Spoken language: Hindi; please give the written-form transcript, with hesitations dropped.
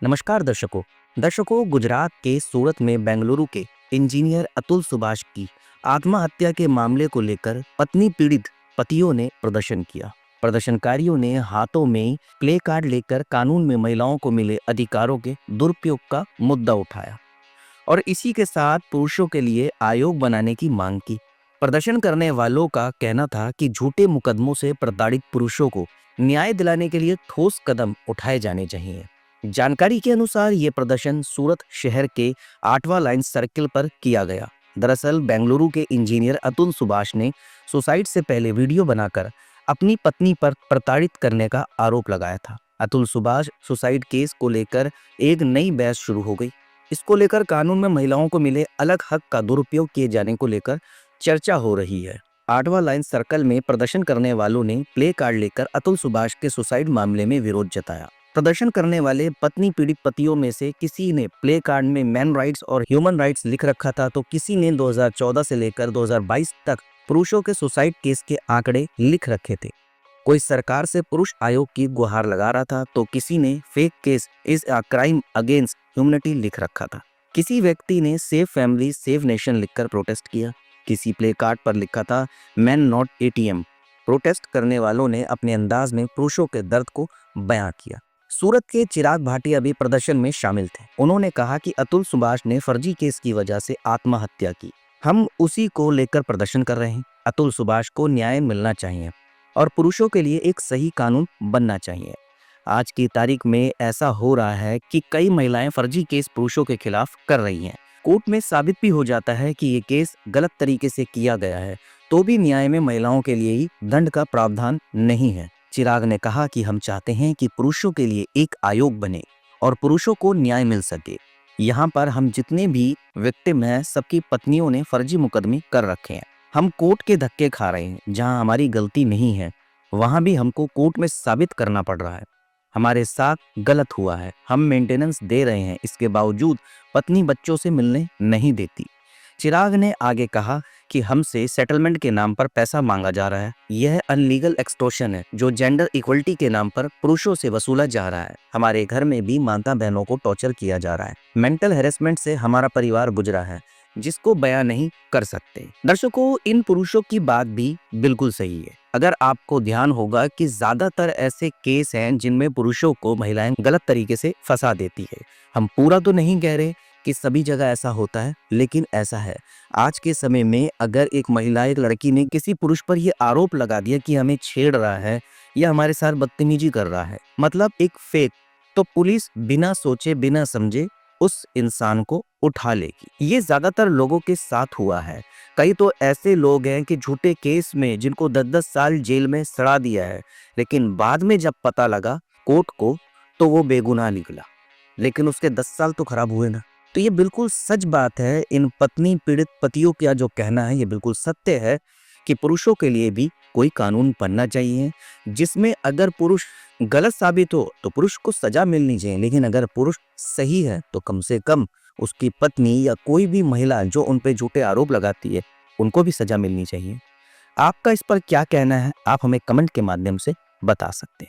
नमस्कार दर्शकों गुजरात के सूरत में बेंगलुरु के इंजीनियर अतुल सुभाष की आत्महत्या के मामले को लेकर पत्नी पीड़ित पतियों ने प्रदर्शन किया। प्रदर्शनकारियों ने हाथों में प्ले कार्ड लेकर कानून में महिलाओं को मिले अधिकारों के दुरुपयोग का मुद्दा उठाया और इसी के साथ पुरुषों के लिए आयोग बनाने की मांग की। प्रदर्शन करने वालों का कहना था कि झूठे मुकदमों से प्रताड़ित पुरुषों को न्याय दिलाने के लिए ठोस कदम उठाए जाने चाहिए। जानकारी के अनुसार ये प्रदर्शन सूरत शहर के 8वां लाइन सर्किल पर किया गया। दरअसल बेंगलुरु के इंजीनियर अतुल सुभाष ने सुसाइड से पहले वीडियो बनाकर अपनी पत्नी पर प्रताड़ित करने का आरोप लगाया था। अतुल सुभाष सुसाइड केस को लेकर एक नई बहस शुरू हो गई। इसको लेकर कानून में महिलाओं को मिले अलग हक का दुरुपयोग किए जाने को लेकर चर्चा हो रही है। 8वां लाइन सर्कल में प्रदर्शन करने वालों ने प्ले कार्ड लेकर अतुल सुभाष के सुसाइड मामले में विरोध जताया। प्रदर्शन करने वाले पत्नी पीड़ित पतियों में से किसी ने प्ले कार्ड में मैन राइट्स और ह्यूमन राइट्स लिख रखा था, तो किसी ने 2014 से लेकर 2022 तक पुरुषों के सुसाइड केस के आंकड़े लिख रखे थे। कोई सरकार से पुरुष आयोग की गुहार लगा रहा था, तो किसी ने fake case is a crime against humanity लिख रखा था। किसी व्यक्ति ने सेव फैमिली सेव नेशन लिखकर प्रोटेस्ट किया। किसी प्ले कार्ड पर लिखा था मैन नॉट एटीएम। प्रोटेस्ट करने वालों ने अपने अंदाज में पुरुषों के दर्द को बयां किया। सूरत के चिराग भाटिया भी प्रदर्शन में शामिल थे। उन्होंने कहा कि अतुल सुभाष ने फर्जी केस की वजह से आत्महत्या की। हम उसी को लेकर प्रदर्शन कर रहे हैं। अतुल सुभाष को न्याय मिलना चाहिए और पुरुषों के लिए एक सही कानून बनना चाहिए। आज की तारीख में ऐसा हो रहा है कि कई महिलाएं फर्जी केस पुरुषों के खिलाफ कर रही हैं। कोर्ट में साबित भी हो जाता है कि ये केस गलत तरीके से किया गया है, तो भी न्याय में महिलाओं के लिए ही दंड का प्रावधान नहीं है। चिराग ने कहा कि हम चाहते हैं कि पुरुषों के लिए एक आयोग बने और पुरुषों को न्याय मिल सके। यहाँ पर हम जितने भी विक्टिम हैं, सबकी पत्नियों ने फर्जी मुकदमे कर रखे हैं। हम कोर्ट के धक्के खा रहे हैं। जहाँ हमारी गलती नहीं है, वहाँ भी हमको कोर्ट में साबित करना पड़ रहा है। हमारे साथ गलत हुआ है। हम मेंटेनेंस दे रहे हैं, इसके बावजूद पत्नी बच्चों से मिलने नहीं देती। चिराग ने आगे कहा कि हमसे सेटलमेंट के नाम पर पैसा मांगा जा रहा है। यह अनलीगल एक्सटॉर्शन है जो जेंडर इक्वलिटी के नाम पर पुरुषों से वसूला जा रहा है। हमारे घर में भी माता बहनों को टॉर्चर किया जा रहा है। मेंटल हैरेसमेंट से हमारा परिवार गुजरा है, जिसको बयां नहीं कर सकते। दर्शकों, इन पुरुषों की बात भी बिल्कुल सही है। अगर आपको ध्यान होगा कि ज्यादातर ऐसे केस हैं जिनमें पुरुषों को महिलाएं गलत तरीके से फंसा देती है। हम पूरा तो नहीं कह रहे कि सभी जगह ऐसा होता है, लेकिन ऐसा है। आज के समय में अगर एक महिला, एक लड़की ने किसी पुरुष पर यह आरोप लगा दिया कि हमें छेड़ रहा है या हमारे साथ बदतमीजी कर रहा है, मतलब एक फेक, तो पुलिस बिना सोचे बिना समझे उस इंसान को उठा लेगी। ये ज्यादातर लोगों के साथ हुआ है। कई तो ऐसे लोग हैं कि झूठे केस में जिनको 10-10 साल जेल में सड़ा दिया है, लेकिन बाद में जब पता लगा कोर्ट को, तो वो बेगुनाह निकला, लेकिन उसके 10 साल तो खराब हुए ना। तो ये बिल्कुल सच बात है। इन पत्नी पीड़ित पतियों का जो कहना है, ये बिल्कुल सत्य है कि पुरुषों के लिए भी कोई कानून बनना चाहिए, जिसमें अगर पुरुष गलत साबित हो तो पुरुष को सजा मिलनी चाहिए, लेकिन अगर पुरुष सही है तो कम से कम उसकी पत्नी या कोई भी महिला जो उन पे झूठे आरोप लगाती है, उनको भी सजा मिलनी चाहिए। आपका इस पर क्या कहना है, आप हमें कमेंट के माध्यम से बता सकते हैं।